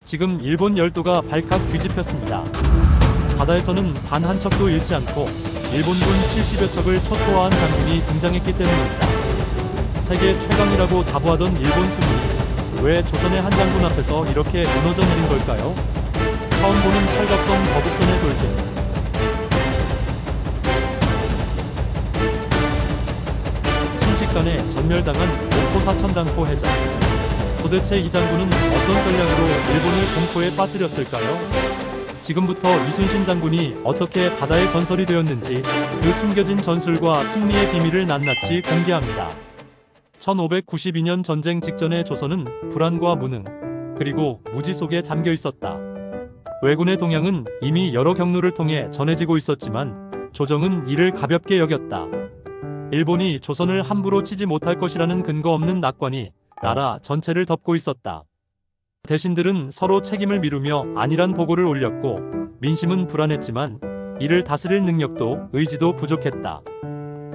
지금 일본 열도가 발칵 뒤집혔습니다. 바다에서는 단 한 척도 잃지 않고 일본군 70여 척을 초토화한 장군이 등장했기 때문입니다. 세계 최강이라고 자부하던 일본 수군이 왜 조선의 한 장군 앞에서 이렇게 무너져 내린 걸까요? 처음 보는 철갑성 거북선의 돌진. 순식간에 전멸당한 목포 사천당포 해전. 도대체 이 장군은 어떤 전략으로 일본을 공포에 빠뜨렸을까요? 지금부터 이순신 장군이 어떻게 바다의 전설이 되었는지 그 숨겨진 전술과 승리의 비밀을 낱낱이 공개합니다. 1592년 전쟁 직전의 조선은 불안과 무능, 그리고 무지 속에 잠겨 있었다. 왜군의 동향은 이미 여러 경로를 통해 전해지고 있었지만 조정은 이를 가볍게 여겼다. 일본이 조선을 함부로 치지 못할 것이라는 근거 없는 낙관이 나라 전체를 덮고 있었다. 대신들은 서로 책임을 미루며 안일한 보고를 올렸고 민심은 불안했지만 이를 다스릴 능력도 의지도 부족했다.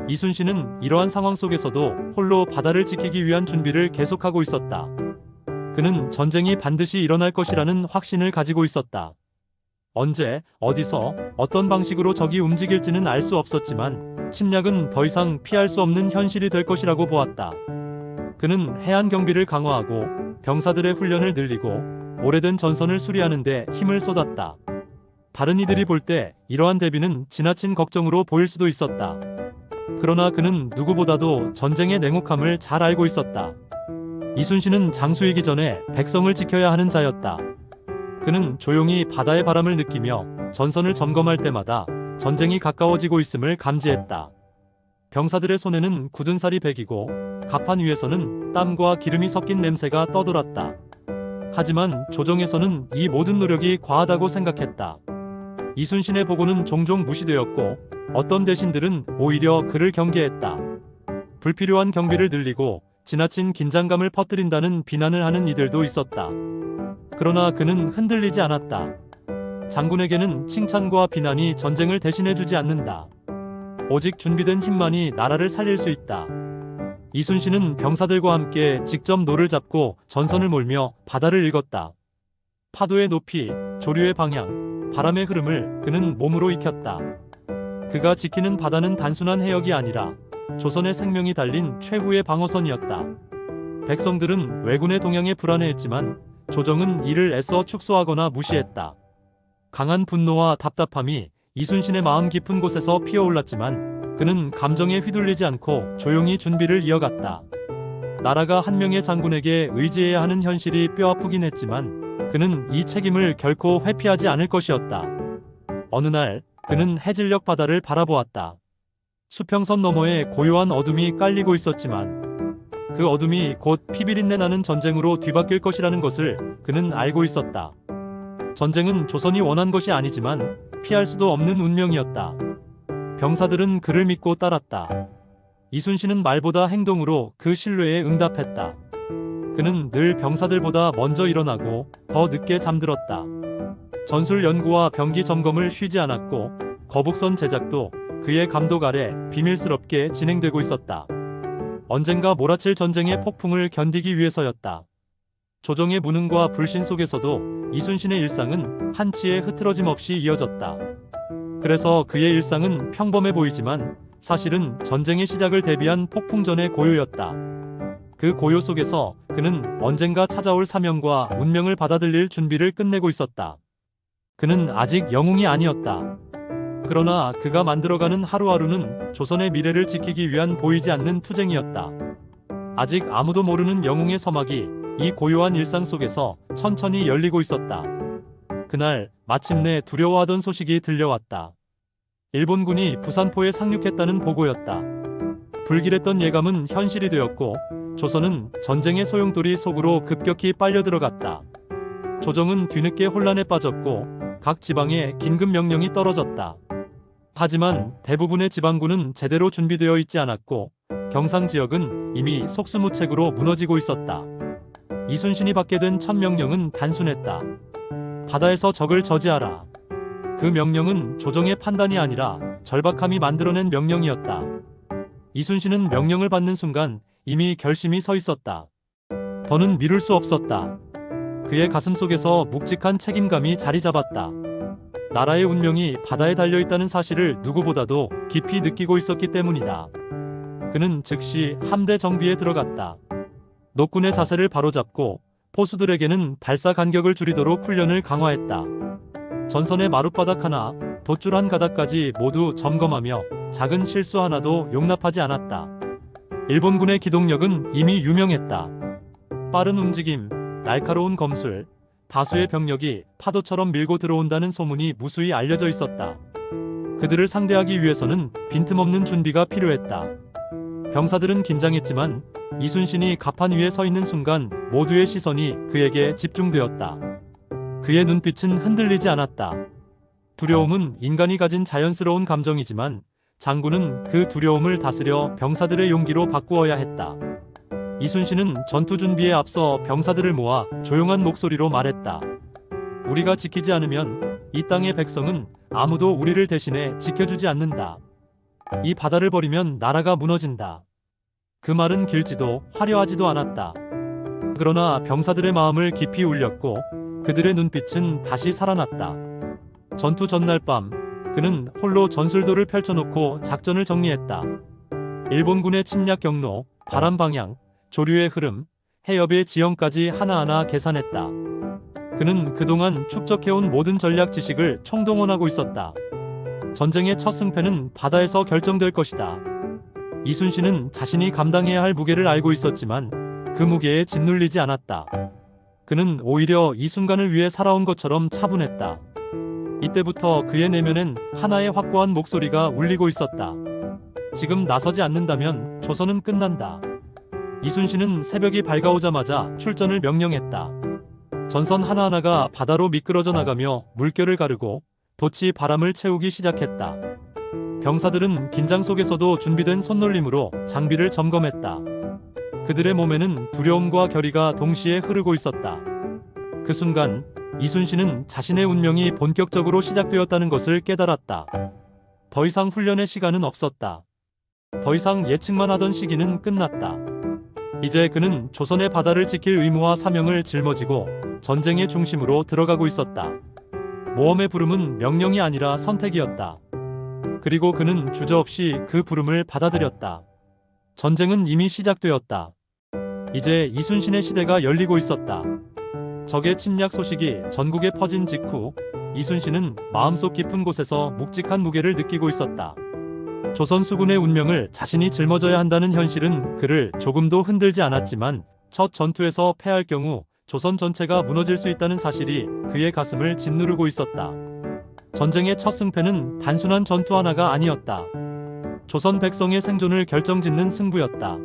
이순신은 이러한 상황 속에서도 홀로 바다를 지키기 위한 준비를 계속하고 있었다. 그는 전쟁이 반드시 일어날 것이라는 확신을 가지고 있었다. 언제, 어디서, 어떤 방식으로 적이 움직일지는 알 수 없었지만 침략은 더 이상 피할 수 없는 현실이 될 것이라고 보았다. 그는 해안 경비를 강화하고 병사들의 훈련을 늘리고 오래된 전선을 수리하는 데 힘을 쏟았다. 다른 이들이 볼 때 이러한 대비는 지나친 걱정으로 보일 수도 있었다. 그러나 그는 누구보다도 전쟁의 냉혹함을 잘 알고 있었다. 이순신은 장수이기 전에 백성을 지켜야 하는 자였다. 그는 조용히 바다의 바람을 느끼며 전선을 점검할 때마다 전쟁이 가까워지고 있음을 감지했다. 병사들의 손에는 굳은 살이 배기고 갑판 위에서는 땀과 기름이 섞인 냄새가 떠돌았다. 하지만 조정에서는 이 모든 노력이 과하다고 생각했다. 이순신의 보고는 종종 무시되었고 어떤 대신들은 오히려 그를 경계했다. 불필요한 경비를 늘리고 지나친 긴장감을 퍼뜨린다는 비난을 하는 이들도 있었다. 그러나 그는 흔들리지 않았다. 장군에게는 칭찬과 비난이 전쟁을 대신해주지 않는다. 오직 준비된 힘만이 나라를 살릴 수 있다. 이순신은 병사들과 함께 직접 노를 잡고 전선을 몰며 바다를 읽었다. 파도의 높이, 조류의 방향, 바람의 흐름을 그는 몸으로 익혔다. 그가 지키는 바다는 단순한 해역이 아니라 조선의 생명이 달린 최후의 방어선이었다. 백성들은 왜군의 동향에 불안해했지만 조정은 이를 애써 축소하거나 무시했다. 강한 분노와 답답함이 이순신의 마음 깊은 곳에서 피어올랐지만 그는 감정에 휘둘리지 않고 조용히 준비를 이어갔다. 나라가 한 명의 장군에게 의지해야 하는 현실이 뼈아프긴 했지만 그는 이 책임을 결코 회피하지 않을 것이었다. 어느 날 그는 해질녘 바다를 바라보았다. 수평선 너머에 고요한 어둠이 깔리고 있었지만 그 어둠이 곧 피비린내 나는 전쟁으로 뒤바뀔 것이라는 것을 그는 알고 있었다. 전쟁은 조선이 원한 것이 아니지만 피할 수도 없는 운명이었다. 병사들은 그를 믿고 따랐다. 이순신은 말보다 행동으로 그 신뢰에 응답했다. 그는 늘 병사들보다 먼저 일어나고 더 늦게 잠들었다. 전술 연구와 병기 점검을 쉬지 않았고 거북선 제작도 그의 감독 아래 비밀스럽게 진행되고 있었다. 언젠가 몰아칠 전쟁의 폭풍을 견디기 위해서였다. 조정의 무능과 불신 속에서도 이순신의 일상은 한치의 흐트러짐 없이 이어졌다. 그래서 그의 일상은 평범해 보이지만 사실은 전쟁의 시작을 대비한 폭풍전의 고요였다. 그 고요 속에서 그는 언젠가 찾아올 사명과 운명을 받아들일 준비를 끝내고 있었다. 그는 아직 영웅이 아니었다. 그러나 그가 만들어가는 하루하루는 조선의 미래를 지키기 위한 보이지 않는 투쟁이었다. 아직 아무도 모르는 영웅의 서막이 이 고요한 일상 속에서 천천히 열리고 있었다. 그날 마침내 두려워하던 소식이 들려왔다. 일본군이 부산포에 상륙했다는 보고였다. 불길했던 예감은 현실이 되었고 조선은 전쟁의 소용돌이 속으로 급격히 빨려 들어갔다. 조정은 뒤늦게 혼란에 빠졌고 각 지방에 긴급 명령이 떨어졌다. 하지만 대부분의 지방군은 제대로 준비되어 있지 않았고 경상 지역은 이미 속수무책으로 무너지고 있었다. 이순신이 받게 된 첫 명령은 단순했다. 바다에서 적을 저지하라. 그 명령은 조정의 판단이 아니라 절박함이 만들어낸 명령이었다. 이순신은 명령을 받는 순간 이미 결심이 서 있었다. 더는 미룰 수 없었다. 그의 가슴 속에서 묵직한 책임감이 자리 잡았다. 나라의 운명이 바다에 달려있다는 사실을 누구보다도 깊이 느끼고 있었기 때문이다. 그는 즉시 함대 정비에 들어갔다. 노군의 자세를 바로잡고 포수들에게는 발사 간격을 줄이도록 훈련을 강화했다. 전선의 마룻바닥 하나, 돛줄 한 가닥까지 모두 점검하며 작은 실수 하나도 용납하지 않았다. 일본군의 기동력은 이미 유명했다. 빠른 움직임, 날카로운 검술, 다수의 병력이 파도처럼 밀고 들어온다는 소문이 무수히 알려져 있었다. 그들을 상대하기 위해서는 빈틈없는 준비가 필요했다. 병사들은 긴장했지만 이순신이 갑판 위에 서 있는 순간 모두의 시선이 그에게 집중되었다. 그의 눈빛은 흔들리지 않았다. 두려움은 인간이 가진 자연스러운 감정이지만 장군은 그 두려움을 다스려 병사들의 용기로 바꾸어야 했다. 이순신은 전투 준비에 앞서 병사들을 모아 조용한 목소리로 말했다. 우리가 지키지 않으면 이 땅의 백성은 아무도 우리를 대신해 지켜주지 않는다. 이 바다를 버리면 나라가 무너진다. 그 말은 길지도 화려하지도 않았다. 그러나 병사들의 마음을 깊이 울렸고 그들의 눈빛은 다시 살아났다. 전투 전날 밤 그는 홀로 전술도를 펼쳐놓고 작전을 정리했다. 일본군의 침략 경로, 바람 방향, 조류의 흐름, 해협의 지형까지 하나하나 계산했다. 그는 그동안 축적해온 모든 전략 지식을 총동원하고 있었다. 전쟁의 첫 승패는 바다에서 결정될 것이다. 이순신은 자신이 감당해야 할 무게를 알고 있었지만 그 무게에 짓눌리지 않았다. 그는 오히려 이 순간을 위해 살아온 것처럼 차분했다. 이때부터 그의 내면엔 하나의 확고한 목소리가 울리고 있었다. 지금 나서지 않는다면 조선은 끝난다. 이순신은 새벽이 밝아오자마자 출전을 명령했다. 전선 하나하나가 바다로 미끄러져 나가며 물결을 가르고 돛이 바람을 채우기 시작했다. 병사들은 긴장 속에서도 준비된 손놀림으로 장비를 점검했다. 그들의 몸에는 두려움과 결의가 동시에 흐르고 있었다. 그 순간 이순신은 자신의 운명이 본격적으로 시작되었다는 것을 깨달았다. 더 이상 훈련의 시간은 없었다. 더 이상 예측만 하던 시기는 끝났다. 이제 그는 조선의 바다를 지킬 의무와 사명을 짊어지고 전쟁의 중심으로 들어가고 있었다. 모험의 부름은 명령이 아니라 선택이었다. 그리고 그는 주저없이 그 부름을 받아들였다. 전쟁은 이미 시작되었다. 이제 이순신의 시대가 열리고 있었다. 적의 침략 소식이 전국에 퍼진 직후 이순신은 마음속 깊은 곳에서 묵직한 무게를 느끼고 있었다. 조선 수군의 운명을 자신이 짊어져야 한다는 현실은 그를 조금도 흔들지 않았지만 첫 전투에서 패할 경우 조선 전체가 무너질 수 있다는 사실이 그의 가슴을 짓누르고 있었다. 전쟁의 첫 승패는 단순한 전투 하나가 아니었다. 조선 백성의 생존을 결정짓는 승부였다.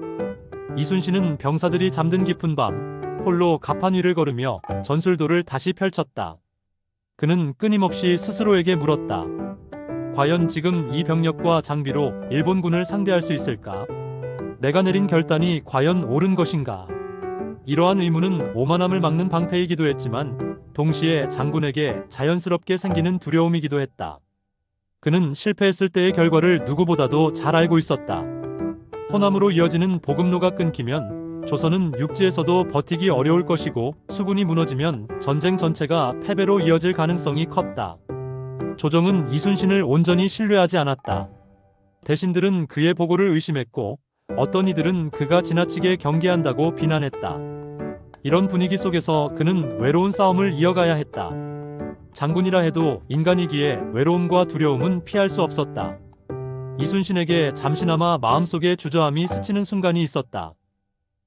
이순신은 병사들이 잠든 깊은 밤 홀로 갑판 위를 걸으며 전술도를 다시 펼쳤다. 그는 끊임없이 스스로에게 물었다. 과연 지금 이 병력과 장비로 일본군을 상대할 수 있을까? 내가 내린 결단이 과연 옳은 것인가? 이러한 의문은 오만함을 막는 방패이기도 했지만 동시에 장군에게 자연스럽게 생기는 두려움이기도 했다. 그는 실패했을 때의 결과를 누구보다도 잘 알고 있었다. 호남으로 이어지는 보급로가 끊기면 조선은 육지에서도 버티기 어려울 것이고 수군이 무너지면 전쟁 전체가 패배로 이어질 가능성이 컸다. 조정은 이순신을 온전히 신뢰하지 않았다. 대신들은 그의 보고를 의심했고 어떤 이들은 그가 지나치게 경계한다고 비난했다. 이런 분위기 속에서 그는 외로운 싸움을 이어가야 했다. 장군이라 해도 인간이기에 외로움과 두려움은 피할 수 없었다. 이순신에게 잠시나마 마음속에 주저함이 스치는 순간이 있었다.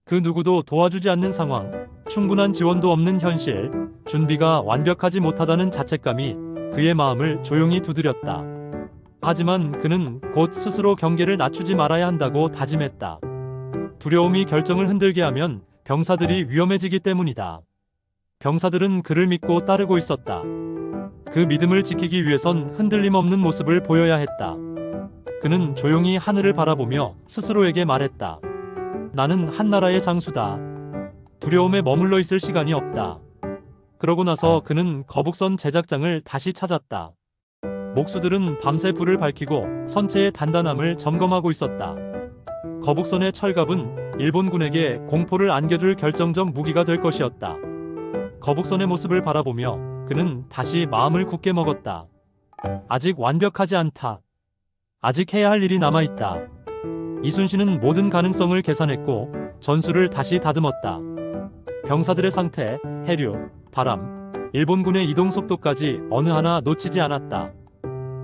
그 누구도 도와주지 않는 상황, 충분한 지원도 없는 현실, 준비가 완벽하지 못하다는 자책감이 그의 마음을 조용히 두드렸다. 하지만 그는 곧 스스로 경계를 낮추지 말아야 한다고 다짐했다. 두려움이 결정을 흔들게 하면 병사들이 위험해지기 때문이다. 병사들은 그를 믿고 따르고 있었다. 그 믿음을 지키기 위해선 흔들림 없는 모습을 보여야 했다. 그는 조용히 하늘을 바라보며 스스로에게 말했다. 나는 한나라의 장수다. 두려움에 머물러 있을 시간이 없다. 그러고 나서 그는 거북선 제작장을 다시 찾았다. 목수들은 밤새 불을 밝히고 선체의 단단함을 점검하고 있었다. 거북선의 철갑은 일본군에게 공포를 안겨줄 결정적 무기가 될 것이었다. 거북선의 모습을 바라보며 그는 다시 마음을 굳게 먹었다. 아직 완벽하지 않다. 아직 해야 할 일이 남아있다. 이순신은 모든 가능성을 계산했고 전술을 다시 다듬었다. 병사들의 상태, 해류, 바람, 일본군의 이동 속도까지 어느 하나 놓치지 않았다.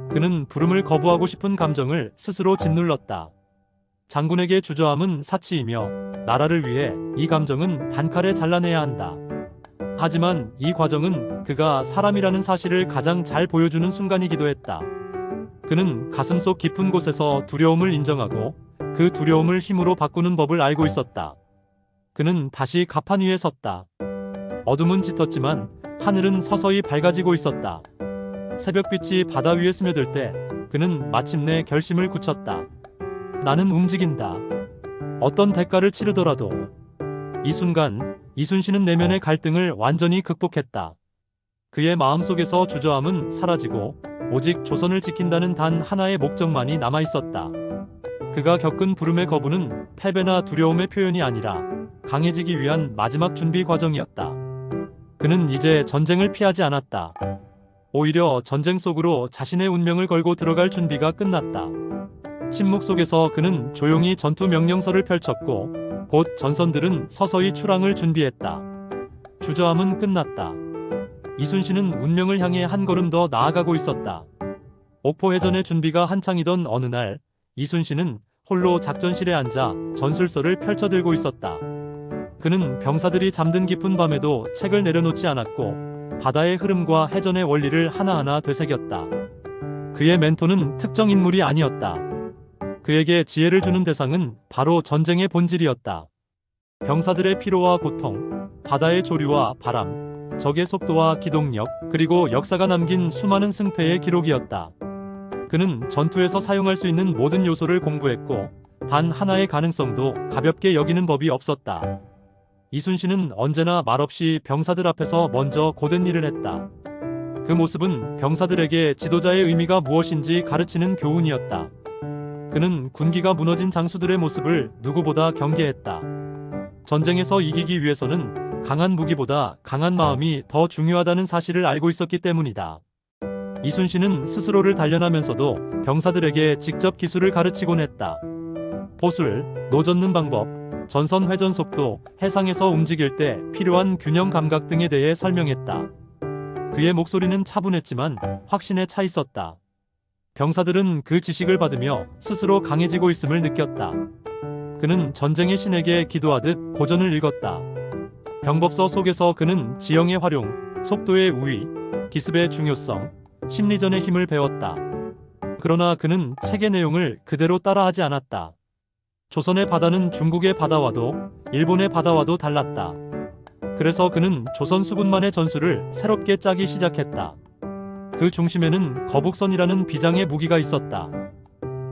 그는 부름을 거부하고 싶은 감정을 스스로 짓눌렀다. 장군에게 주저함은 사치이며 나라를 위해 이 감정은 단칼에 잘라내야 한다. 하지만 이 과정은 그가 사람이라는 사실을 가장 잘 보여주는 순간이기도 했다. 그는 가슴속 깊은 곳에서 두려움을 인정하고 그 두려움을 힘으로 바꾸는 법을 알고 있었다. 그는 다시 가판 위에 섰다. 어둠은 짙었지만 하늘은 서서히 밝아지고 있었다. 새벽빛이 바다 위에 스며들 때 그는 마침내 결심을 굳혔다. 나는 움직인다. 어떤 대가를 치르더라도. 이 순간 이순신은 내면의 갈등을 완전히 극복했다. 그의 마음속에서 주저함은 사라지고 오직 조선을 지킨다는 단 하나의 목적만이 남아있었다. 그가 겪은 부름의 거부는 패배나 두려움의 표현이 아니라 강해지기 위한 마지막 준비 과정이었다. 그는 이제 전쟁을 피하지 않았다. 오히려 전쟁 속으로 자신의 운명을 걸고 들어갈 준비가 끝났다. 침묵 속에서 그는 조용히 전투 명령서를 펼쳤고 곧 전선들은 서서히 출항을 준비했다. 주저함은 끝났다. 이순신은 운명을 향해 한 걸음 더 나아가고 있었다. 옥포해전의 준비가 한창이던 어느 날 이순신은 홀로 작전실에 앉아 전술서를 펼쳐들고 있었다. 그는 병사들이 잠든 깊은 밤에도 책을 내려놓지 않았고 바다의 흐름과 해전의 원리를 하나하나 되새겼다. 그의 멘토는 특정 인물이 아니었다. 그에게 지혜를 주는 대상은 바로 전쟁의 본질이었다. 병사들의 피로와 고통, 바다의 조류와 바람, 적의 속도와 기동력, 그리고 역사가 남긴 수많은 승패의 기록이었다. 그는 전투에서 사용할 수 있는 모든 요소를 공부했고 단 하나의 가능성도 가볍게 여기는 법이 없었다. 이순신은 언제나 말없이 병사들 앞에서 먼저 고된 일을 했다. 그 모습은 병사들에게 지도자의 의미가 무엇인지 가르치는 교훈이었다. 그는 군기가 무너진 장수들의 모습을 누구보다 경계했다. 전쟁에서 이기기 위해서는 강한 무기보다 강한 마음이 더 중요하다는 사실을 알고 있었기 때문이다. 이순신은 스스로를 단련하면서도 병사들에게 직접 기술을 가르치곤 했다. 보술, 노젓는 방법, 전선 회전 속도, 해상에서 움직일 때 필요한 균형 감각 등에 대해 설명했다. 그의 목소리는 차분했지만 확신에 차 있었다. 병사들은 그 지식을 받으며 스스로 강해지고 있음을 느꼈다. 그는 전쟁의 신에게 기도하듯 고전을 읽었다. 병법서 속에서 그는 지형의 활용, 속도의 우위, 기습의 중요성, 심리전의 힘을 배웠다. 그러나 그는 책의 내용을 그대로 따라하지 않았다. 조선의 바다는 중국의 바다와도 일본의 바다와도 달랐다. 그래서 그는 조선 수군만의 전술을 새롭게 짜기 시작했다. 그 중심에는 거북선이라는 비장의 무기가 있었다.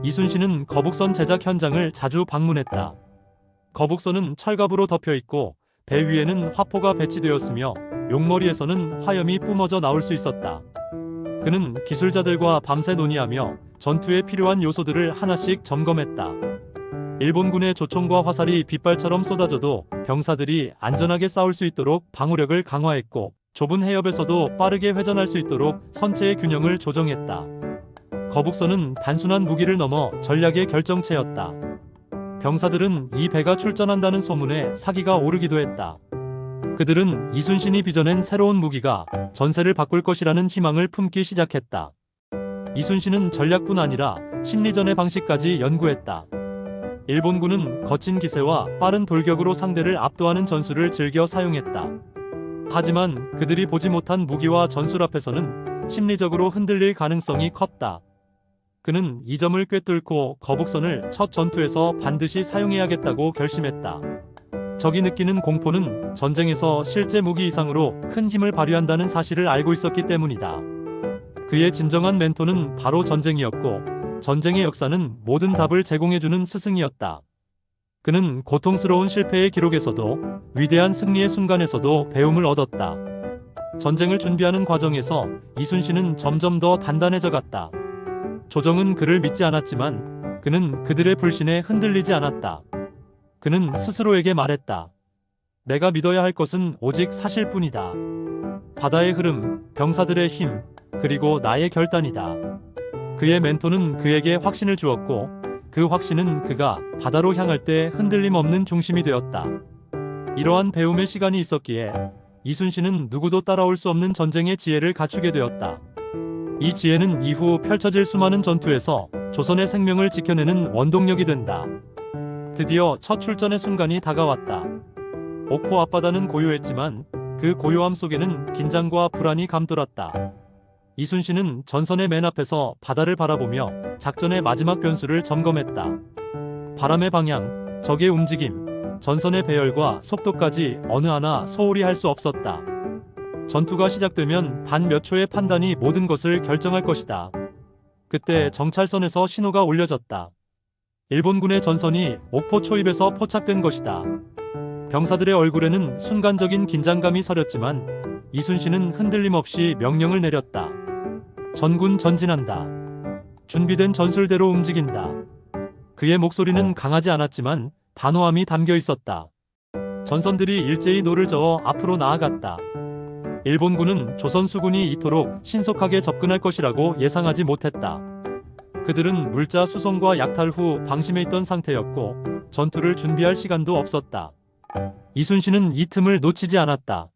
이순신은 거북선 제작 현장을 자주 방문했다. 거북선은 철갑으로 덮여 있고 배 위에는 화포가 배치되었으며 용머리에서는 화염이 뿜어져 나올 수 있었다. 그는 기술자들과 밤새 논의하며 전투에 필요한 요소들을 하나씩 점검했다. 일본군의 조총과 화살이 빗발처럼 쏟아져도 병사들이 안전하게 싸울 수 있도록 방어력을 강화했고 좁은 해협에서도 빠르게 회전할 수 있도록 선체의 균형을 조정했다. 거북선은 단순한 무기를 넘어 전략의 결정체였다. 병사들은 이 배가 출전한다는 소문에 사기가 오르기도 했다. 그들은 이순신이 빚어낸 새로운 무기가 전세를 바꿀 것이라는 희망을 품기 시작했다. 이순신은 전략뿐 아니라 심리전의 방식까지 연구했다. 일본군은 거친 기세와 빠른 돌격으로 상대를 압도하는 전술을 즐겨 사용했다. 하지만 그들이 보지 못한 무기와 전술 앞에서는 심리적으로 흔들릴 가능성이 컸다. 그는 이 점을 꿰뚫고 거북선을 첫 전투에서 반드시 사용해야겠다고 결심했다. 적이 느끼는 공포는 전쟁에서 실제 무기 이상으로 큰 힘을 발휘한다는 사실을 알고 있었기 때문이다. 그의 진정한 멘토는 바로 전쟁이었고 전쟁의 역사는 모든 답을 제공해주는 스승이었다. 그는 고통스러운 실패의 기록에서도 위대한 승리의 순간에서도 배움을 얻었다. 전쟁을 준비하는 과정에서 이순신은 점점 더 단단해져 갔다. 조정은 그를 믿지 않았지만 그는 그들의 불신에 흔들리지 않았다. 그는 스스로에게 말했다. 내가 믿어야 할 것은 오직 사실뿐이다. 바다의 흐름, 병사들의 힘, 그리고 나의 결단이다. 그의 멘토는 그에게 확신을 주었고 그 확신은 그가 바다로 향할 때 흔들림 없는 중심이 되었다. 이러한 배움의 시간이 있었기에 이순신은 누구도 따라올 수 없는 전쟁의 지혜를 갖추게 되었다. 이 지혜는 이후 펼쳐질 수많은 전투에서 조선의 생명을 지켜내는 원동력이 된다. 드디어 첫 출전의 순간이 다가왔다. 옥포 앞바다는 고요했지만 그 고요함 속에는 긴장과 불안이 감돌았다. 이순신은 전선의 맨 앞에서 바다를 바라보며 작전의 마지막 변수를 점검했다. 바람의 방향, 적의 움직임, 전선의 배열과 속도까지 어느 하나 소홀히 할 수 없었다. 전투가 시작되면 단 몇 초의 판단이 모든 것을 결정할 것이다. 그때 정찰선에서 신호가 울려졌다. 일본군의 전선이 옥포 초입에서 포착된 것이다. 병사들의 얼굴에는 순간적인 긴장감이 서렸지만 이순신은 흔들림 없이 명령을 내렸다. 전군 전진한다. 준비된 전술대로 움직인다. 그의 목소리는 강하지 않았지만 단호함이 담겨 있었다. 전선들이 일제히 노를 저어 앞으로 나아갔다. 일본군은 조선 수군이 이토록 신속하게 접근할 것이라고 예상하지 못했다. 그들은 물자 수송과 약탈 후 방심해 있던 상태였고 전투를 준비할 시간도 없었다. 이순신은 이 틈을 놓치지 않았다.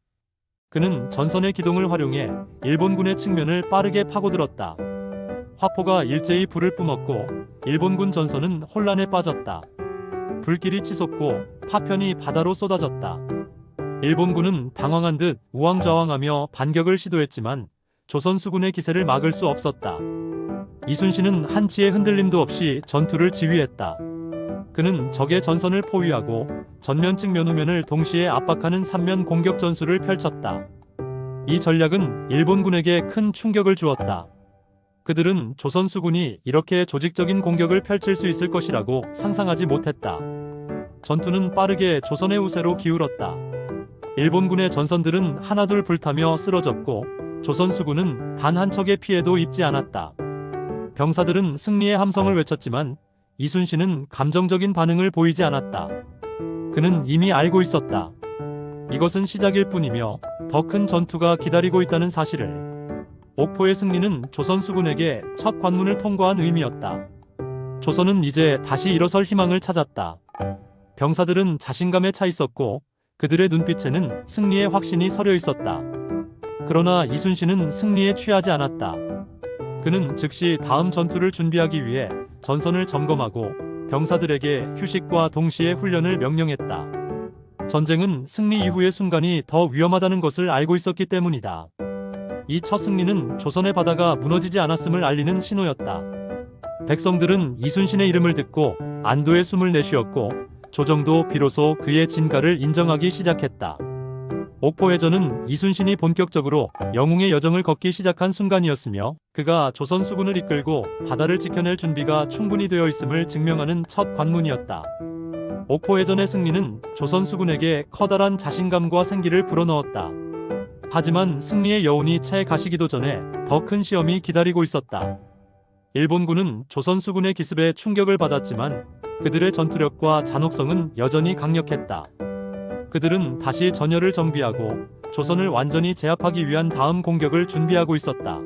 그는 전선의 기동을 활용해 일본군의 측면을 빠르게 파고들었다. 화포가 일제히 불을 뿜었고 일본군 전선은 혼란에 빠졌다. 불길이 치솟고 파편이 바다로 쏟아졌다. 일본군은 당황한 듯 우왕좌왕하며 반격을 시도했지만 조선 수군의 기세를 막을 수 없었다. 이순신은 한치의 흔들림도 없이 전투를 지휘했다. 그는 적의 전선을 포위하고 전면 측면 후면을 동시에 압박하는 3면 공격 전술을 펼쳤다. 이 전략은 일본군에게 큰 충격을 주었다. 그들은 조선 수군이 이렇게 조직적인 공격을 펼칠 수 있을 것이라고 상상하지 못했다. 전투는 빠르게 조선의 우세로 기울었다. 일본군의 전선들은 하나둘 불타며 쓰러졌고 조선 수군은 단 한 척의 피해도 입지 않았다. 병사들은 승리의 함성을 외쳤지만 이순신은 감정적인 반응을 보이지 않았다. 그는 이미 알고 있었다. 이것은 시작일 뿐이며 더 큰 전투가 기다리고 있다는 사실을. 옥포의 승리는 조선 수군에게 첫 관문을 통과한 의미였다. 조선은 이제 다시 일어설 희망을 찾았다. 병사들은 자신감에 차 있었고 그들의 눈빛에는 승리의 확신이 서려 있었다. 그러나 이순신은 승리에 취하지 않았다. 그는 즉시 다음 전투를 준비하기 위해 전선을 점검하고 병사들에게 휴식과 동시에 훈련을 명령했다. 전쟁은 승리 이후의 순간이 더 위험하다는 것을 알고 있었기 때문이다. 이 첫 승리는 조선의 바다가 무너지지 않았음을 알리는 신호였다. 백성들은 이순신의 이름을 듣고 안도의 숨을 내쉬었고 조정도 비로소 그의 진가를 인정하기 시작했다. 옥포해전은 이순신이 본격적으로 영웅의 여정을 걷기 시작한 순간이었으며 그가 조선 수군을 이끌고 바다를 지켜낼 준비가 충분히 되어 있음을 증명하는 첫 관문이었다. 옥포해전의 승리는 조선 수군에게 커다란 자신감과 생기를 불어넣었다. 하지만 승리의 여운이 채 가시기도 전에 더 큰 시험이 기다리고 있었다. 일본군은 조선 수군의 기습에 충격을 받았지만 그들의 전투력과 잔혹성은 여전히 강력했다. 그들은 다시 전열을 정비하고 조선을 완전히 제압하기 위한 다음 공격을 준비하고 있었다.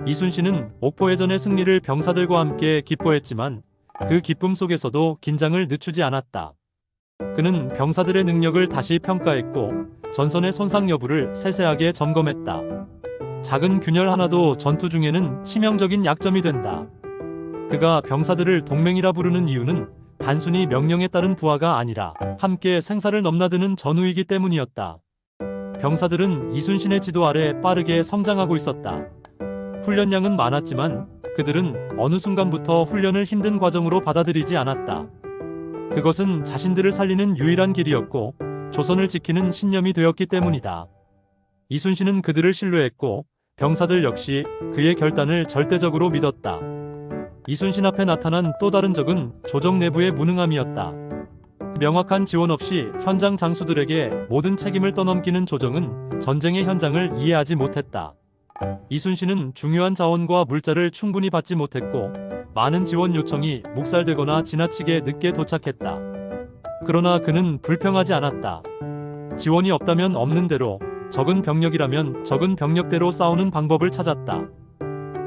이순신은 옥포해전의 승리를 병사들과 함께 기뻐했지만 그 기쁨 속에서도 긴장을 늦추지 않았다. 그는 병사들의 능력을 다시 평가했고 전선의 손상 여부를 세세하게 점검했다. 작은 균열 하나도 전투 중에는 치명적인 약점이 된다. 그가 병사들을 동맹이라 부르는 이유는 단순히 명령에 따른 부하가 아니라 함께 생사를 넘나드는 전우이기 때문이었다. 병사들은 이순신의 지도 아래 빠르게 성장하고 있었다. 훈련량은 많았지만 그들은 어느 순간부터 훈련을 힘든 과정으로 받아들이지 않았다. 그것은 자신들을 살리는 유일한 길이었고 조선을 지키는 신념이 되었기 때문이다. 이순신은 그들을 신뢰했고 병사들 역시 그의 결단을 절대적으로 믿었다. 이순신 앞에 나타난 또 다른 적은 조정 내부의 무능함이었다. 명확한 지원 없이 현장 장수들에게 모든 책임을 떠넘기는 조정은 전쟁의 현장을 이해하지 못했다. 이순신은 중요한 자원과 물자를 충분히 받지 못했고 많은 지원 요청이 묵살되거나 지나치게 늦게 도착했다. 그러나 그는 불평하지 않았다. 지원이 없다면 없는 대로, 적은 병력이라면 적은 병력대로 싸우는 방법을 찾았다.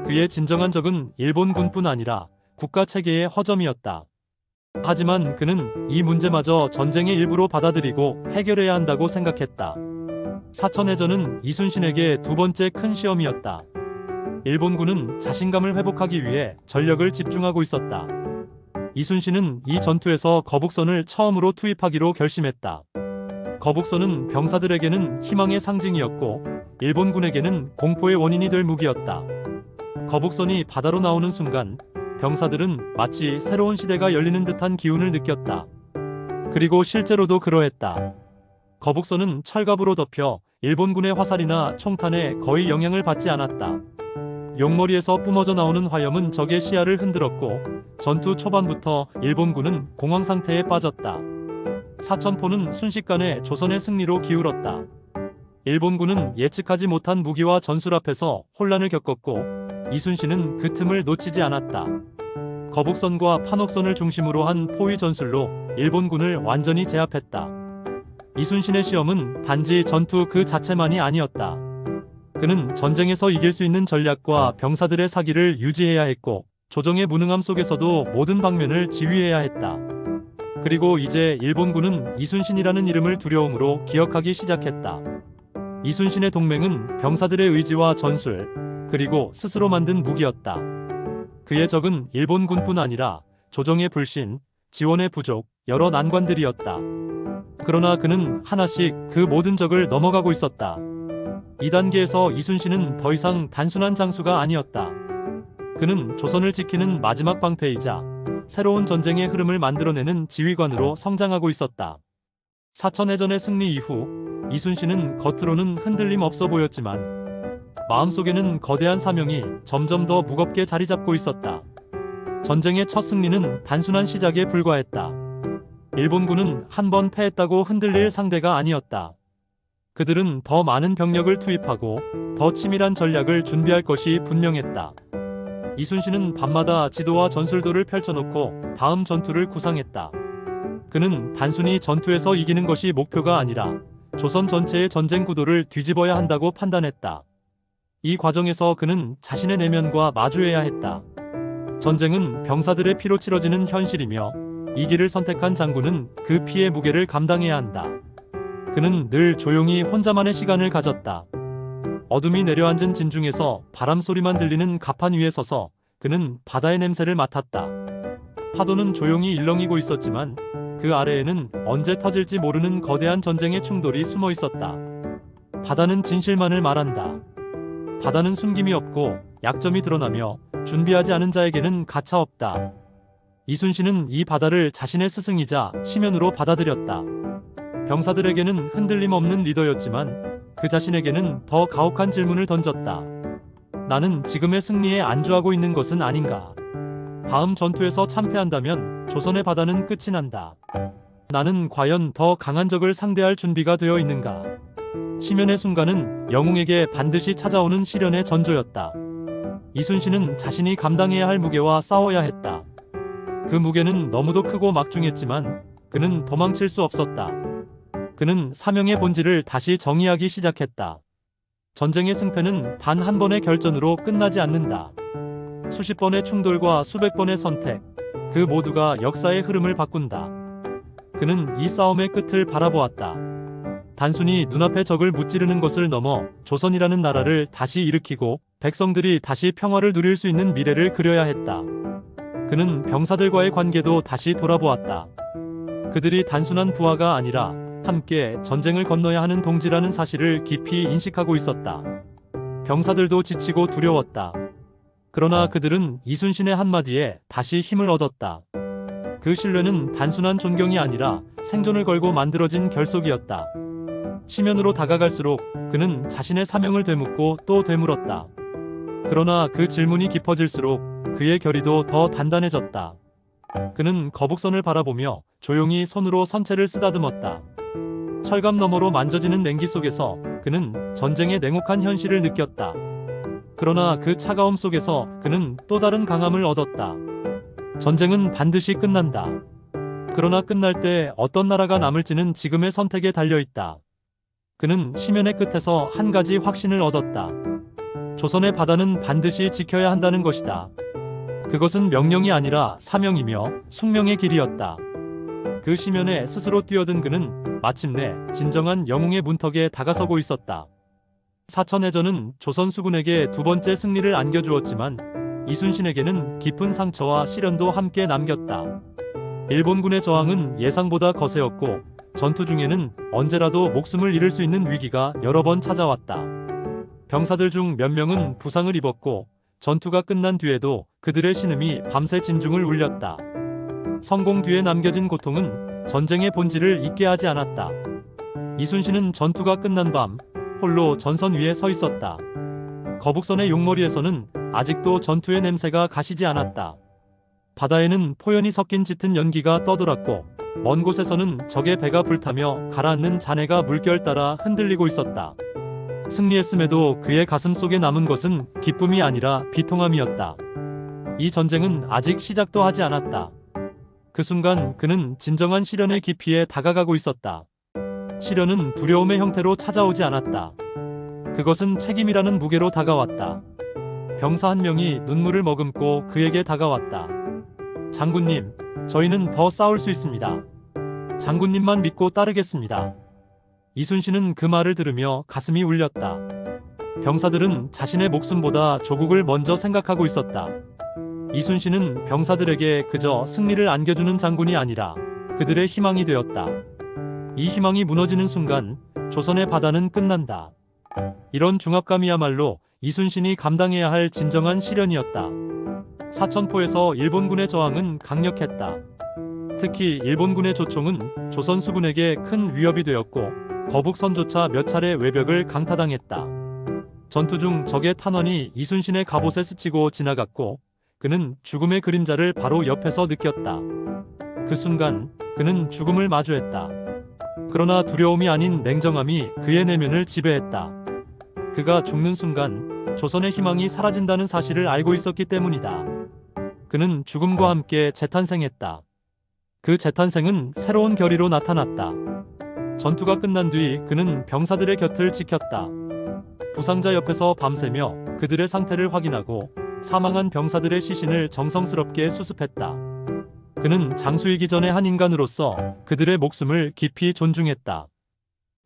그의 진정한 적은 일본군뿐 아니라 국가 체계의 허점이었다. 하지만 그는 이 문제마저 전쟁의 일부로 받아들이고 해결해야 한다고 생각했다. 사천해전은 이순신에게 두 번째 큰 시험이었다. 일본군은 자신감을 회복하기 위해 전력을 집중하고 있었다. 이순신은 이 전투에서 거북선을 처음으로 투입하기로 결심했다. 거북선은 병사들에게는 희망의 상징이었고 일본군에게는 공포의 원인이 될 무기였다. 거북선이 바다로 나오는 순간 병사들은 마치 새로운 시대가 열리는 듯한 기운을 느꼈다. 그리고 실제로도 그러했다. 거북선은 철갑으로 덮여 일본군의 화살이나 총탄에 거의 영향을 받지 않았다. 용머리에서 뿜어져 나오는 화염은 적의 시야를 흔들었고 전투 초반부터 일본군은 공황 상태에 빠졌다. 사천포는 순식간에 조선의 승리로 기울었다. 일본군은 예측하지 못한 무기와 전술 앞에서 혼란을 겪었고 이순신은 그 틈을 놓치지 않았다. 거북선과 판옥선을 중심으로 한 포위 전술로 일본군을 완전히 제압했다. 이순신의 시험은 단지 전투 그 자체만이 아니었다. 그는 전쟁에서 이길 수 있는 전략과 병사들의 사기를 유지해야 했고 조정의 무능함 속에서도 모든 방면을 지휘해야 했다. 그리고 이제 일본군은 이순신이라는 이름을 두려움으로 기억하기 시작했다. 이순신의 동맹은 병사들의 의지와 전술, 그리고 스스로 만든 무기였다. 그의 적은 일본군뿐 아니라 조정의 불신, 지원의 부족, 여러 난관들이었다. 그러나 그는 하나씩 그 모든 적을 넘어가고 있었다. 이 단계에서 이순신은 더 이상 단순한 장수가 아니었다. 그는 조선을 지키는 마지막 방패이자 새로운 전쟁의 흐름을 만들어내는 지휘관으로 성장하고 있었다. 사천해전의 승리 이후 이순신은 겉으로는 흔들림 없어 보였지만 마음속에는 거대한 사명이 점점 더 무겁게 자리 잡고 있었다. 전쟁의 첫 승리는 단순한 시작에 불과했다. 일본군은 한 번 패했다고 흔들릴 상대가 아니었다. 그들은 더 많은 병력을 투입하고 더 치밀한 전략을 준비할 것이 분명했다. 이순신은 밤마다 지도와 전술도를 펼쳐놓고 다음 전투를 구상했다. 그는 단순히 전투에서 이기는 것이 목표가 아니라 조선 전체의 전쟁 구도를 뒤집어야 한다고 판단했다. 이 과정에서 그는 자신의 내면과 마주해야 했다. 전쟁은 병사들의 피로 치러지는 현실이며 이 길을 선택한 장군은 그 피의 무게를 감당해야 한다. 그는 늘 조용히 혼자만의 시간을 가졌다. 어둠이 내려앉은 진중에서 바람 소리만 들리는 갑판 위에 서서 그는 바다의 냄새를 맡았다. 파도는 조용히 일렁이고 있었지만 그 아래에는 언제 터질지 모르는 거대한 전쟁의 충돌이 숨어 있었다. 바다는 진실만을 말한다. 바다는 숨김이 없고 약점이 드러나며 준비하지 않은 자에게는 가차 없다. 이순신은 이 바다를 자신의 스승이자 시면으로 받아들였다. 병사들에게는 흔들림 없는 리더였지만 그 자신에게는 더 가혹한 질문을 던졌다. 나는 지금의 승리에 안주하고 있는 것은 아닌가? 다음 전투에서 참패한다면 조선의 바다는 끝이 난다. 나는 과연 더 강한 적을 상대할 준비가 되어 있는가? 시면의 순간은 영웅에게 반드시 찾아오는 시련의 전조였다. 이순신은 자신이 감당해야 할 무게와 싸워야 했다. 그 무게는 너무도 크고 막중했지만 그는 도망칠 수 없었다. 그는 사명의 본질을 다시 정의하기 시작했다. 전쟁의 승패는 단 한 번의 결전으로 끝나지 않는다. 수십 번의 충돌과 수백 번의 선택, 그 모두가 역사의 흐름을 바꾼다. 그는 이 싸움의 끝을 바라보았다. 단순히 눈앞의 적을 무찌르는 것을 넘어 조선이라는 나라를 다시 일으키고 백성들이 다시 평화를 누릴 수 있는 미래를 그려야 했다. 그는 병사들과의 관계도 다시 돌아보았다. 그들이 단순한 부하가 아니라 함께 전쟁을 건너야 하는 동지라는 사실을 깊이 인식하고 있었다. 병사들도 지치고 두려웠다. 그러나 그들은 이순신의 한마디에 다시 힘을 얻었다. 그 신뢰는 단순한 존경이 아니라 생존을 걸고 만들어진 결속이었다. 시면으로 다가갈수록 그는 자신의 사명을 되묻고 또 되물었다. 그러나 그 질문이 깊어질수록 그의 결의도 더 단단해졌다. 그는 거북선을 바라보며 조용히 손으로 선체를 쓰다듬었다. 철갑 너머로 만져지는 냉기 속에서 그는 전쟁의 냉혹한 현실을 느꼈다. 그러나 그 차가움 속에서 그는 또 다른 강함을 얻었다. 전쟁은 반드시 끝난다. 그러나 끝날 때 어떤 나라가 남을지는 지금의 선택에 달려있다. 그는 심연의 끝에서 한 가지 확신을 얻었다. 조선의 바다는 반드시 지켜야 한다는 것이다. 그것은 명령이 아니라 사명이며 숙명의 길이었다. 그 심연에 스스로 뛰어든 그는 마침내 진정한 영웅의 문턱에 다가서고 있었다. 사천해전은 조선 수군에게 두 번째 승리를 안겨주었지만 이순신에게는 깊은 상처와 시련도 함께 남겼다. 일본군의 저항은 예상보다 거세었고 전투 중에는 언제라도 목숨을 잃을 수 있는 위기가 여러 번 찾아왔다. 병사들 중 몇 명은 부상을 입었고 전투가 끝난 뒤에도 그들의 신음이 밤새 진중을 울렸다. 성공 뒤에 남겨진 고통은 전쟁의 본질을 잊게 하지 않았다. 이순신은 전투가 끝난 밤 홀로 전선 위에 서 있었다. 거북선의 용머리에서는 아직도 전투의 냄새가 가시지 않았다. 바다에는 포연이 섞인 짙은 연기가 떠돌았고 먼 곳에서는 적의 배가 불타며 가라앉는 잔해가 물결 따라 흔들리고 있었다. 승리했음에도 그의 가슴 속에 남은 것은 기쁨이 아니라 비통함이었다. 이 전쟁은 아직 시작도 하지 않았다. 그 순간 그는 진정한 시련의 깊이에 다가가고 있었다. 시련은 두려움의 형태로 찾아오지 않았다. 그것은 책임이라는 무게로 다가왔다. 병사 한 명이 눈물을 머금고 그에게 다가왔다. 장군님, 저희는 더 싸울 수 있습니다. 장군님만 믿고 따르겠습니다. 이순신은 그 말을 들으며 가슴이 울렸다. 병사들은 자신의 목숨보다 조국을 먼저 생각하고 있었다. 이순신은 병사들에게 그저 승리를 안겨주는 장군이 아니라 그들의 희망이 되었다. 이 희망이 무너지는 순간 조선의 바다는 끝난다. 이런 중압감이야말로 이순신이 감당해야 할 진정한 시련이었다. 사천포에서 일본군의 저항은 강력했다. 특히 일본군의 조총은 조선 수군에게 큰 위협이 되었고 거북선조차 몇 차례 외벽을 강타당했다. 전투 중 적의 탄환이 이순신의 갑옷에 스치고 지나갔고 그는 죽음의 그림자를 바로 옆에서 느꼈다. 그 순간 그는 죽음을 마주했다. 그러나 두려움이 아닌 냉정함이 그의 내면을 지배했다. 그가 죽는 순간 조선의 희망이 사라진다는 사실을 알고 있었기 때문이다. 그는 죽음과 함께 재탄생했다. 그 재탄생은 새로운 결의로 나타났다. 전투가 끝난 뒤 그는 병사들의 곁을 지켰다. 부상자 옆에서 밤새며 그들의 상태를 확인하고 사망한 병사들의 시신을 정성스럽게 수습했다. 그는 장수이기 전의 한 인간으로서 그들의 목숨을 깊이 존중했다.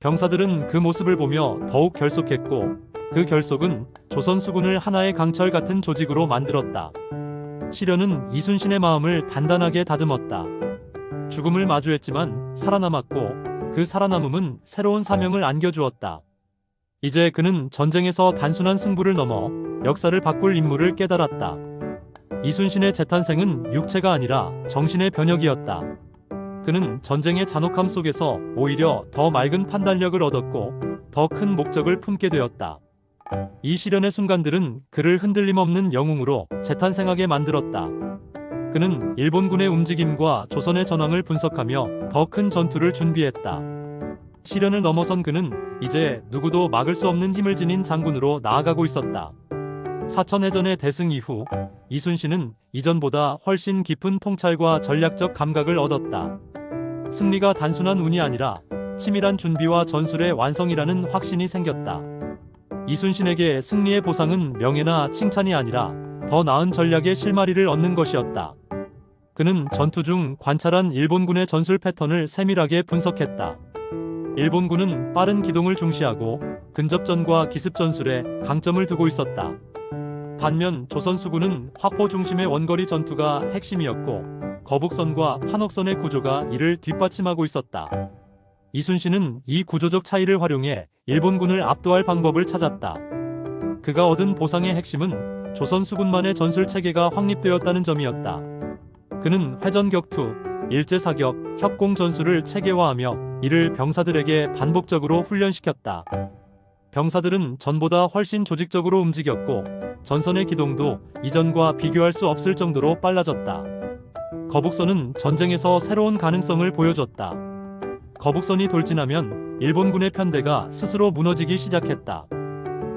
병사들은 그 모습을 보며 더욱 결속했고 그 결속은 조선 수군을 하나의 강철 같은 조직으로 만들었다. 시련은 이순신의 마음을 단단하게 다듬었다. 죽음을 마주했지만 살아남았고 그 살아남음은 새로운 사명을 안겨주었다. 이제 그는 전쟁에서 단순한 승부를 넘어 역사를 바꿀 임무를 깨달았다. 이순신의 재탄생은 육체가 아니라 정신의 변혁이었다. 그는 전쟁의 잔혹함 속에서 오히려 더 맑은 판단력을 얻었고 더 큰 목적을 품게 되었다. 이 시련의 순간들은 그를 흔들림 없는 영웅으로 재탄생하게 만들었다. 그는 일본군의 움직임과 조선의 전황을 분석하며 더 큰 전투를 준비했다. 시련을 넘어선 그는 이제 누구도 막을 수 없는 힘을 지닌 장군으로 나아가고 있었다. 사천해전의 대승 이후 이순신은 이전보다 훨씬 깊은 통찰과 전략적 감각을 얻었다. 승리가 단순한 운이 아니라 치밀한 준비와 전술의 완성이라는 확신이 생겼다. 이순신에게 승리의 보상은 명예나 칭찬이 아니라 더 나은 전략의 실마리를 얻는 것이었다. 그는 전투 중 관찰한 일본군의 전술 패턴을 세밀하게 분석했다. 일본군은 빠른 기동을 중시하고 근접전과 기습전술에 강점을 두고 있었다. 반면 조선 수군은 화포 중심의 원거리 전투가 핵심이었고 거북선과 판옥선의 구조가 이를 뒷받침하고 있었다. 이순신은 이 구조적 차이를 활용해 일본군을 압도할 방법을 찾았다. 그가 얻은 보상의 핵심은 조선 수군만의 전술 체계가 확립되었다는 점이었다. 그는 회전격투, 일제사격, 협공 전술을 체계화하며 이를 병사들에게 반복적으로 훈련시켰다. 병사들은 전보다 훨씬 조직적으로 움직였고 전선의 기동도 이전과 비교할 수 없을 정도로 빨라졌다. 거북선은 전쟁에서 새로운 가능성을 보여줬다. 거북선이 돌진하면 일본군의 편대가 스스로 무너지기 시작했다.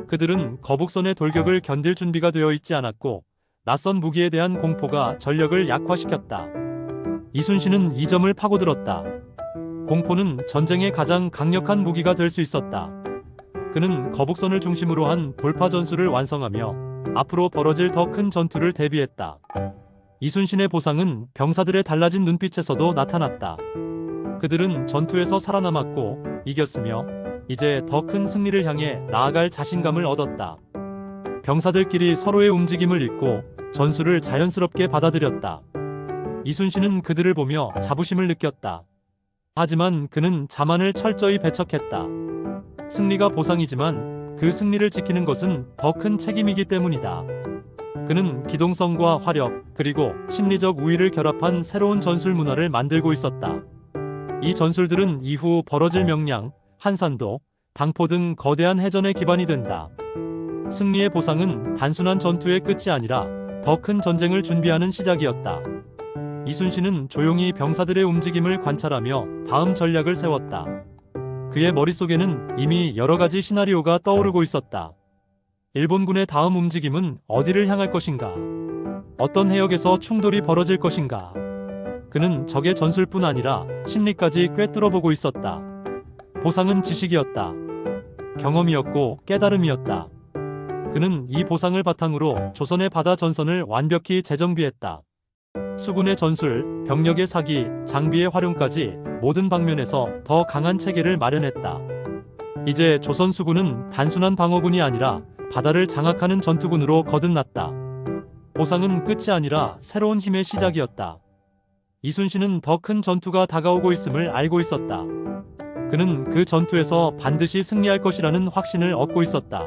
그들은 거북선의 돌격을 견딜 준비가 되어 있지 않았고 낯선 무기에 대한 공포가 전력을 약화시켰다. 이순신은 이 점을 파고들었다. 공포는 전쟁의 가장 강력한 무기가 될 수 있었다. 그는 거북선을 중심으로 한 돌파 전술을 완성하며 앞으로 벌어질 더 큰 전투를 대비했다. 이순신의 보상은 병사들의 달라진 눈빛에서도 나타났다. 그들은 전투에서 살아남았고 이겼으며 이제 더 큰 승리를 향해 나아갈 자신감을 얻었다. 병사들끼리 서로의 움직임을 읽고 전술을 자연스럽게 받아들였다. 이순신은 그들을 보며 자부심을 느꼈다. 하지만 그는 자만을 철저히 배척했다. 승리가 보상이지만 그 승리를 지키는 것은 더 큰 책임이기 때문이다. 그는 기동성과 화력, 그리고 심리적 우위를 결합한 새로운 전술 문화를 만들고 있었다. 이 전술들은 이후 벌어질 명량, 한산도, 당포 등 거대한 해전의 기반이 된다. 승리의 보상은 단순한 전투의 끝이 아니라 더 큰 전쟁을 준비하는 시작이었다. 이순신은 조용히 병사들의 움직임을 관찰하며 다음 전략을 세웠다. 그의 머릿속에는 이미 여러 가지 시나리오가 떠오르고 있었다. 일본군의 다음 움직임은 어디를 향할 것인가? 어떤 해역에서 충돌이 벌어질 것인가? 그는 적의 전술뿐 아니라 심리까지 꿰뚫어보고 있었다. 보상은 지식이었다. 경험이었고 깨달음이었다. 그는 이 보상을 바탕으로 조선의 바다 전선을 완벽히 재정비했다. 수군의 전술, 병력의 사기, 장비의 활용까지 모든 방면에서 더 강한 체계를 마련했다. 이제 조선 수군은 단순한 방어군이 아니라 바다를 장악하는 전투군으로 거듭났다. 보상은 끝이 아니라 새로운 힘의 시작이었다. 이순신은 더 큰 전투가 다가오고 있음을 알고 있었다. 그는 그 전투에서 반드시 승리할 것이라는 확신을 얻고 있었다.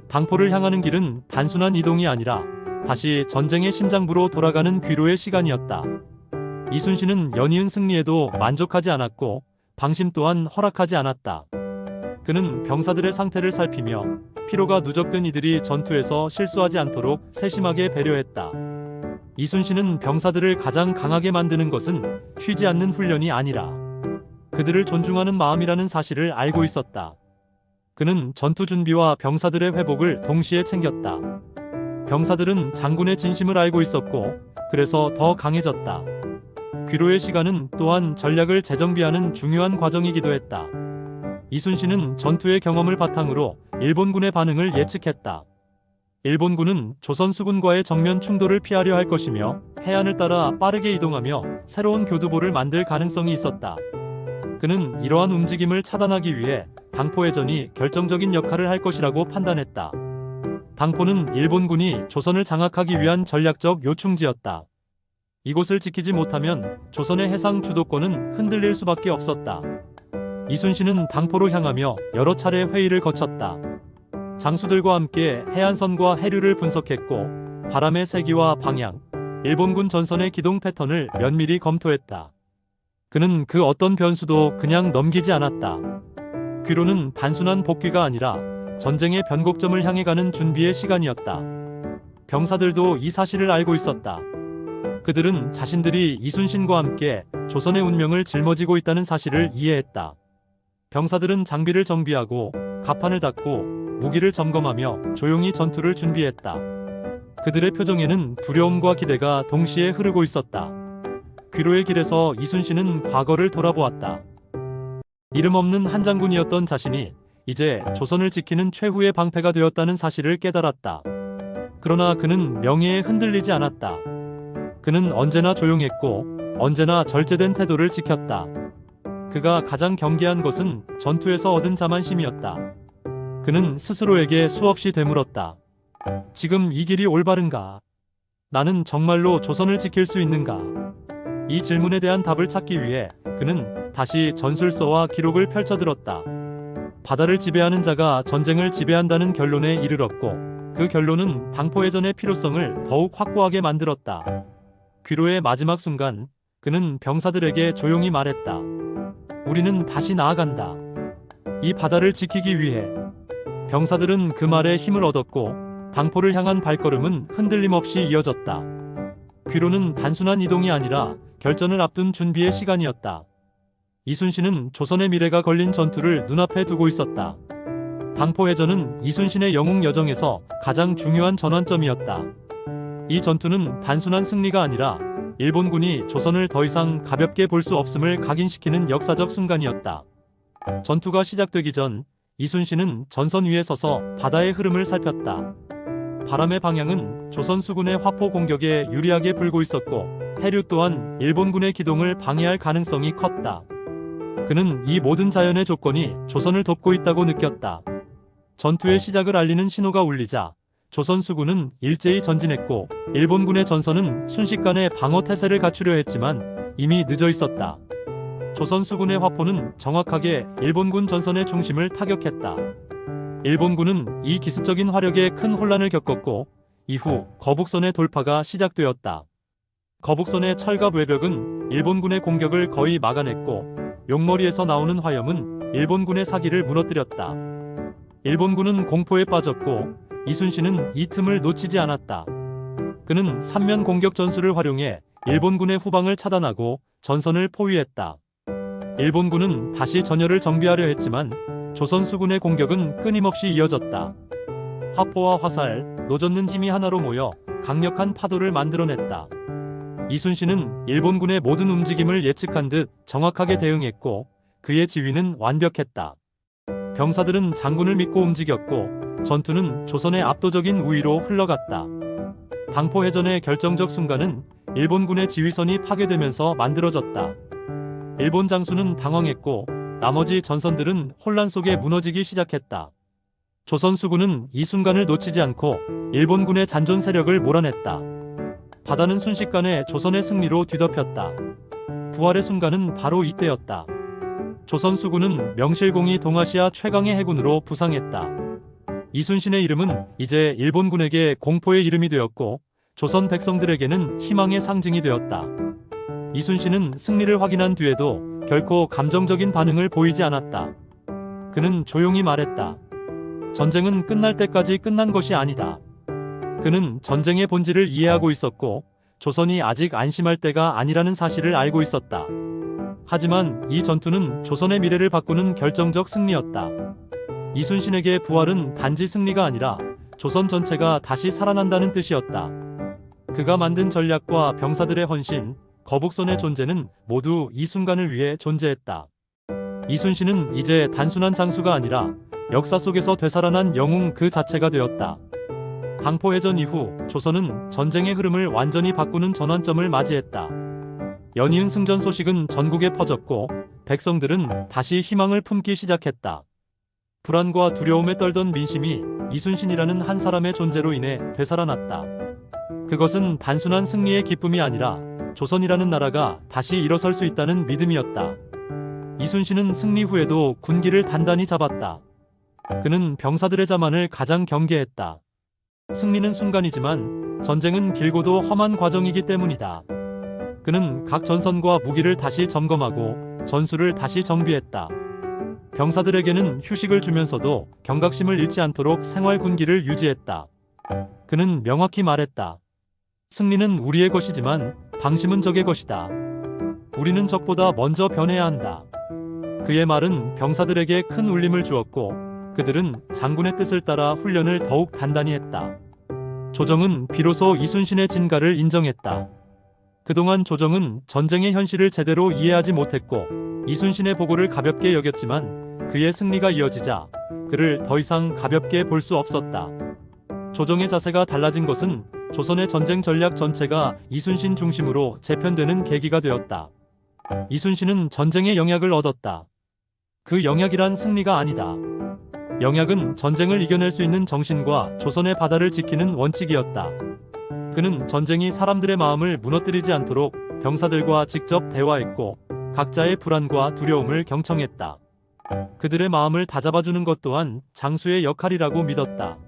당포를 향하는 길은 단순한 이동이 아니라 다시 전쟁의 심장부로 돌아가는 귀로의 시간이었다. 이순신은 연이은 승리에도 만족하지 않았고 방심 또한 허락하지 않았다. 그는 병사들의 상태를 살피며 피로가 누적된 이들이 전투에서 실수하지 않도록 세심하게 배려했다. 이순신은 병사들을 가장 강하게 만드는 것은 쉬지 않는 훈련이 아니라 그들을 존중하는 마음이라는 사실을 알고 있었다. 그는 전투 준비와 병사들의 회복을 동시에 챙겼다. 병사들은 장군의 진심을 알고 있었고 그래서 더 강해졌다. 귀로의 시간은 또한 전략을 재정비하는 중요한 과정이기도 했다. 이순신은 전투의 경험을 바탕으로 일본군의 반응을 예측했다. 일본군은 조선 수군과의 정면 충돌을 피하려 할 것이며 해안을 따라 빠르게 이동하며 새로운 교두보를 만들 가능성이 있었다. 그는 이러한 움직임을 차단하기 위해 당포해전이 결정적인 역할을 할 것이라고 판단했다. 당포는 일본군이 조선을 장악하기 위한 전략적 요충지였다. 이곳을 지키지 못하면 조선의 해상 주도권은 흔들릴 수밖에 없었다. 이순신은 당포로 향하며 여러 차례 회의를 거쳤다. 장수들과 함께 해안선과 해류를 분석했고 바람의 세기와 방향, 일본군 전선의 기동 패턴을 면밀히 검토했다. 그는 그 어떤 변수도 그냥 넘기지 않았다. 귀로는 단순한 복귀가 아니라 전쟁의 변곡점을 향해 가는 준비의 시간이었다. 병사들도 이 사실을 알고 있었다. 그들은 자신들이 이순신과 함께 조선의 운명을 짊어지고 있다는 사실을 이해했다. 병사들은 장비를 정비하고 갑판을 닫고 무기를 점검하며 조용히 전투를 준비했다. 그들의 표정에는 두려움과 기대가 동시에 흐르고 있었다. 귀로의 길에서 이순신은 과거를 돌아보았다. 이름 없는 한 장군이었던 자신이 이제 조선을 지키는 최후의 방패가 되었다는 사실을 깨달았다. 그러나 그는 명예에 흔들리지 않았다. 그는 언제나 조용했고 언제나 절제된 태도를 지켰다. 그가 가장 경계한 것은 전투에서 얻은 자만심이었다. 그는 스스로에게 수없이 되물었다. 지금 이 길이 올바른가? 나는 정말로 조선을 지킬 수 있는가? 이 질문에 대한 답을 찾기 위해 그는 다시 전술서와 기록을 펼쳐들었다. 바다를 지배하는 자가 전쟁을 지배한다는 결론에 이르렀고 그 결론은 당포해전의 필요성을 더욱 확고하게 만들었다. 귀로의 마지막 순간 그는 병사들에게 조용히 말했다. 우리는 다시 나아간다. 이 바다를 지키기 위해. 병사들은 그 말에 힘을 얻었고 당포를 향한 발걸음은 흔들림 없이 이어졌다. 귀로는 단순한 이동이 아니라 결전을 앞둔 준비의 시간이었다. 이순신은 조선의 미래가 걸린 전투를 눈앞에 두고 있었다. 당포해전은 이순신의 영웅 여정에서 가장 중요한 전환점이었다. 이 전투는 단순한 승리가 아니라 일본군이 조선을 더 이상 가볍게 볼 수 없음을 각인시키는 역사적 순간이었다. 전투가 시작되기 전 이순신은 전선 위에 서서 바다의 흐름을 살폈다. 바람의 방향은 조선 수군의 화포 공격에 유리하게 불고 있었고 해류 또한 일본군의 기동을 방해할 가능성이 컸다. 그는 이 모든 자연의 조건이 조선을 돕고 있다고 느꼈다. 전투의 시작을 알리는 신호가 울리자 조선 수군은 일제히 전진했고 일본군의 전선은 순식간에 방어 태세를 갖추려 했지만 이미 늦어 있었다. 조선 수군의 화포는 정확하게 일본군 전선의 중심을 타격했다. 일본군은 이 기습적인 화력에 큰 혼란을 겪었고 이후 거북선의 돌파가 시작되었다. 거북선의 철갑 외벽은 일본군의 공격을 거의 막아냈고 용머리에서 나오는 화염은 일본군의 사기를 무너뜨렸다. 일본군은 공포에 빠졌고 이순신은 이 틈을 놓치지 않았다. 그는 삼면 공격 전술을 활용해 일본군의 후방을 차단하고 전선을 포위했다. 일본군은 다시 전열을 정비하려 했지만 조선 수군의 공격은 끊임없이 이어졌다. 화포와 화살, 노젓는 힘이 하나로 모여 강력한 파도를 만들어냈다. 이순신은 일본군의 모든 움직임을 예측한 듯 정확하게 대응했고 그의 지휘는 완벽했다. 병사들은 장군을 믿고 움직였고 전투는 조선의 압도적인 우위로 흘러갔다. 당포해전의 결정적 순간은 일본군의 지휘선이 파괴되면서 만들어졌다. 일본 장수는 당황했고 나머지 전선들은 혼란 속에 무너지기 시작했다. 조선 수군은 이 순간을 놓치지 않고 일본군의 잔존 세력을 몰아냈다. 바다는 순식간에 조선의 승리로 뒤덮였다. 부활의 순간은 바로 이때였다. 조선 수군은 명실공히 동아시아 최강의 해군으로 부상했다. 이순신의 이름은 이제 일본군에게 공포의 이름이 되었고 조선 백성들에게는 희망의 상징이 되었다. 이순신은 승리를 확인한 뒤에도 결코 감정적인 반응을 보이지 않았다. 그는 조용히 말했다. 전쟁은 끝날 때까지 끝난 것이 아니다. 그는 전쟁의 본질을 이해하고 있었고 조선이 아직 안심할 때가 아니라는 사실을 알고 있었다. 하지만 이 전투는 조선의 미래를 바꾸는 결정적 승리였다. 이순신에게 부활은 단지 승리가 아니라 조선 전체가 다시 살아난다는 뜻이었다. 그가 만든 전략과 병사들의 헌신, 거북선의 존재는 모두 이 순간을 위해 존재했다. 이순신은 이제 단순한 장수가 아니라 역사 속에서 되살아난 영웅 그 자체가 되었다. 당포해전 이후 조선은 전쟁의 흐름을 완전히 바꾸는 전환점을 맞이했다. 연이은 승전 소식은 전국에 퍼졌고 백성들은 다시 희망을 품기 시작했다. 불안과 두려움에 떨던 민심이 이순신이라는 한 사람의 존재로 인해 되살아났다. 그것은 단순한 승리의 기쁨이 아니라 조선이라는 나라가 다시 일어설 수 있다는 믿음이었다. 이순신은 승리 후에도 군기를 단단히 잡았다. 그는 병사들의 자만을 가장 경계했다. 승리는 순간이지만 전쟁은 길고도 험한 과정이기 때문이다. 그는 각 전선과 무기를 다시 점검하고 전술을 다시 정비했다. 병사들에게는 휴식을 주면서도 경각심을 잃지 않도록 생활 군기를 유지했다. 그는 명확히 말했다. 승리는 우리의 것이지만 방심은 적의 것이다. 우리는 적보다 먼저 변해야 한다. 그의 말은 병사들에게 큰 울림을 주었고 그들은 장군의 뜻을 따라 훈련을 더욱 단단히 했다. 조정은 비로소 이순신의 진가를 인정했다. 그동안 조정은 전쟁의 현실을 제대로 이해하지 못했고 이순신의 보고를 가볍게 여겼지만 그의 승리가 이어지자 그를 더 이상 가볍게 볼 수 없었다. 조정의 자세가 달라진 것은 조선의 전쟁 전략 전체가 이순신 중심으로 재편되는 계기가 되었다. 이순신은 전쟁의 영약을 얻었다. 그 영약이란 승리가 아니다. 영약은 전쟁을 이겨낼 수 있는 정신과 조선의 바다를 지키는 원칙이었다. 그는 전쟁이 사람들의 마음을 무너뜨리지 않도록 병사들과 직접 대화했고 각자의 불안과 두려움을 경청했다. 그들의 마음을 다잡아주는 것 또한 장수의 역할이라고 믿었다.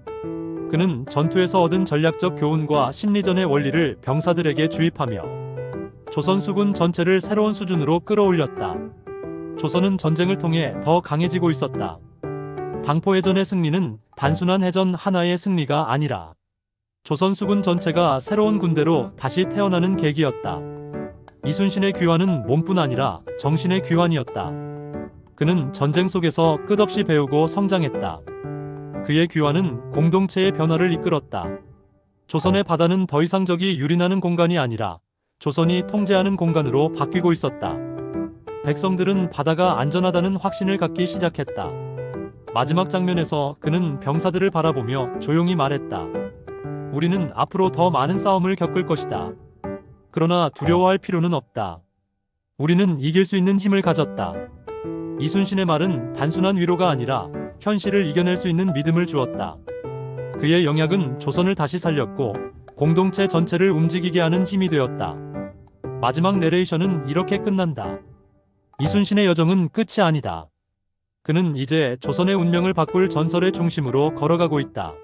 그는 전투에서 얻은 전략적 교훈과 심리전의 원리를 병사들에게 주입하며 조선 수군 전체를 새로운 수준으로 끌어올렸다. 조선은 전쟁을 통해 더 강해지고 있었다. 당포해전의 승리는 단순한 해전 하나의 승리가 아니라 조선 수군 전체가 새로운 군대로 다시 태어나는 계기였다. 이순신의 귀환은 몸뿐 아니라 정신의 귀환이었다. 그는 전쟁 속에서 끝없이 배우고 성장했다. 그의 귀환은 공동체의 변화를 이끌었다. 조선의 바다는 더 이상 적이 유린하는 공간이 아니라 조선이 통제하는 공간으로 바뀌고 있었다. 백성들은 바다가 안전하다는 확신을 갖기 시작했다. 마지막 장면에서 그는 병사들을 바라보며 조용히 말했다. 우리는 앞으로 더 많은 싸움을 겪을 것이다. 그러나 두려워할 필요는 없다. 우리는 이길 수 있는 힘을 가졌다. 이순신의 말은 단순한 위로가 아니라 현실을 이겨낼 수 있는 믿음을 주었다. 그의 영약은 조선을 다시 살렸고 공동체 전체를 움직이게 하는 힘이 되었다. 마지막 내레이션은 이렇게 끝난다. 이순신의 여정은 끝이 아니다. 그는 이제 조선의 운명을 바꿀 전설의 중심으로 걸어가고 있다.